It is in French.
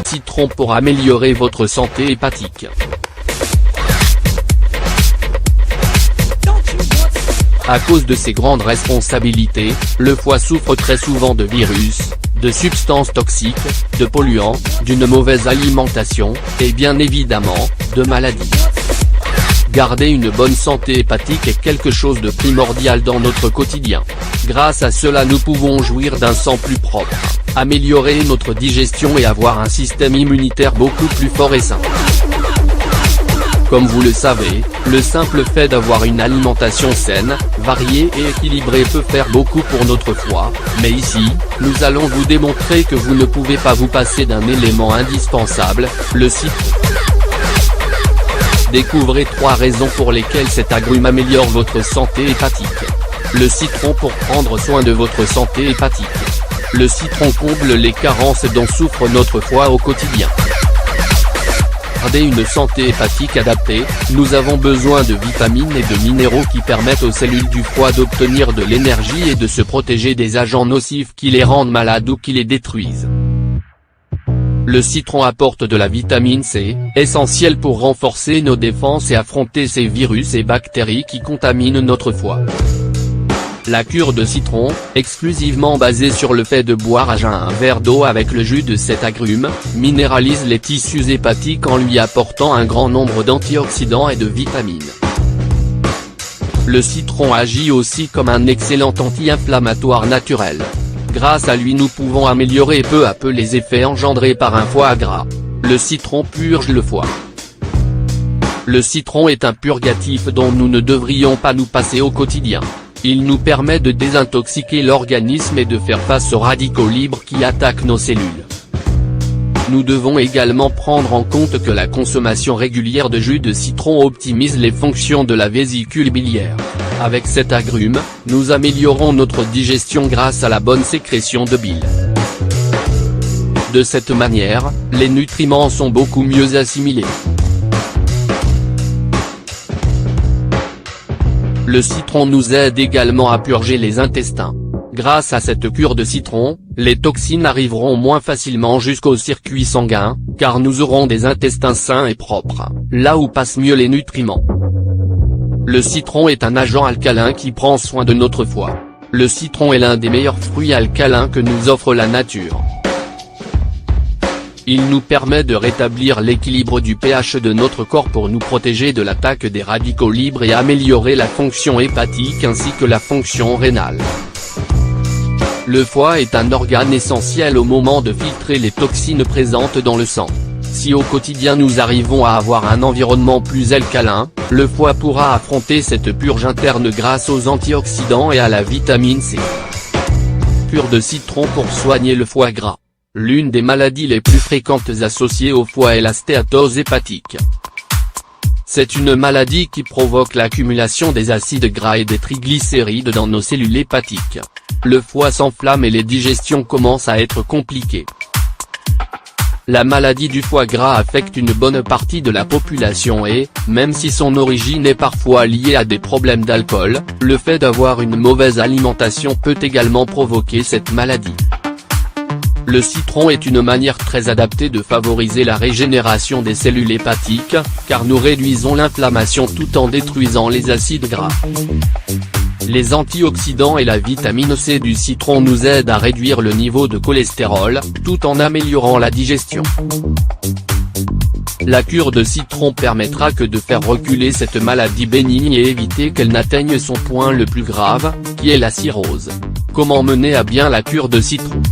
Citron pour améliorer votre santé hépatique. À cause de ses grandes responsabilités, le foie souffre très souvent de virus, de substances toxiques, de polluants, d'une mauvaise alimentation, et bien évidemment, de maladies. Garder une bonne santé hépatique est quelque chose de primordial dans notre quotidien. Grâce à cela nous pouvons jouir d'un sang plus propre, améliorer notre digestion et avoir un système immunitaire beaucoup plus fort et sain. Comme vous le savez, le simple fait d'avoir une alimentation saine, variée et équilibrée peut faire beaucoup pour notre foie, mais ici, nous allons vous démontrer que vous ne pouvez pas vous passer d'un élément indispensable, le citron. Découvrez 3 raisons pour lesquelles cet agrume améliore votre santé hépatique. Le citron pour prendre soin de votre santé hépatique. Le citron comble les carences dont souffre notre foie au quotidien. Garder une santé hépatique adaptée, nous avons besoin de vitamines et de minéraux qui permettent aux cellules du foie d'obtenir de l'énergie et de se protéger des agents nocifs qui les rendent malades ou qui les détruisent. Le citron apporte de la vitamine C, essentielle pour renforcer nos défenses et affronter ces virus et bactéries qui contaminent notre foie. La cure de citron, exclusivement basée sur le fait de boire à jeun un verre d'eau avec le jus de cet agrume, minéralise les tissus hépatiques en lui apportant un grand nombre d'antioxydants et de vitamines. Le citron agit aussi comme un excellent anti-inflammatoire naturel. Grâce à lui nous pouvons améliorer peu à peu les effets engendrés par un foie gras. Le citron purge le foie. Le citron est un purgatif dont nous ne devrions pas nous passer au quotidien. Il nous permet de désintoxiquer l'organisme et de faire face aux radicaux libres qui attaquent nos cellules. Nous devons également prendre en compte que la consommation régulière de jus de citron optimise les fonctions de la vésicule biliaire. Avec cet agrume, nous améliorons notre digestion grâce à la bonne sécrétion de bile. De cette manière, les nutriments sont beaucoup mieux assimilés. Le citron nous aide également à purger les intestins. Grâce à cette cure de citron, les toxines arriveront moins facilement jusqu'au circuit sanguin, car nous aurons des intestins sains et propres, là où passent mieux les nutriments. Le citron est un agent alcalin qui prend soin de notre foie. Le citron est l'un des meilleurs fruits alcalins que nous offre la nature. Il nous permet de rétablir l'équilibre du pH de notre corps pour nous protéger de l'attaque des radicaux libres et améliorer la fonction hépatique ainsi que la fonction rénale. Le foie est un organe essentiel au moment de filtrer les toxines présentes dans le sang. Si au quotidien nous arrivons à avoir un environnement plus alcalin, le foie pourra affronter cette purge interne grâce aux antioxydants et à la vitamine C. Cure de citron pour soigner le foie gras. L'une des maladies les plus fréquentes associées au foie est la stéatose hépatique. C'est une maladie qui provoque l'accumulation des acides gras et des triglycérides dans nos cellules hépatiques. Le foie s'enflamme et les digestions commencent à être compliquées. La maladie du foie gras affecte une bonne partie de la population et, même si son origine est parfois liée à des problèmes d'alcool, le fait d'avoir une mauvaise alimentation peut également provoquer cette maladie. Le citron est une manière très adaptée de favoriser la régénération des cellules hépatiques, car nous réduisons l'inflammation tout en détruisant les acides gras. Les antioxydants et la vitamine C du citron nous aident à réduire le niveau de cholestérol, tout en améliorant la digestion. La cure de citron permettra que de faire reculer cette maladie bénigne et éviter qu'elle n'atteigne son point le plus grave, qui est la cirrhose. Comment mener à bien la cure de citron ?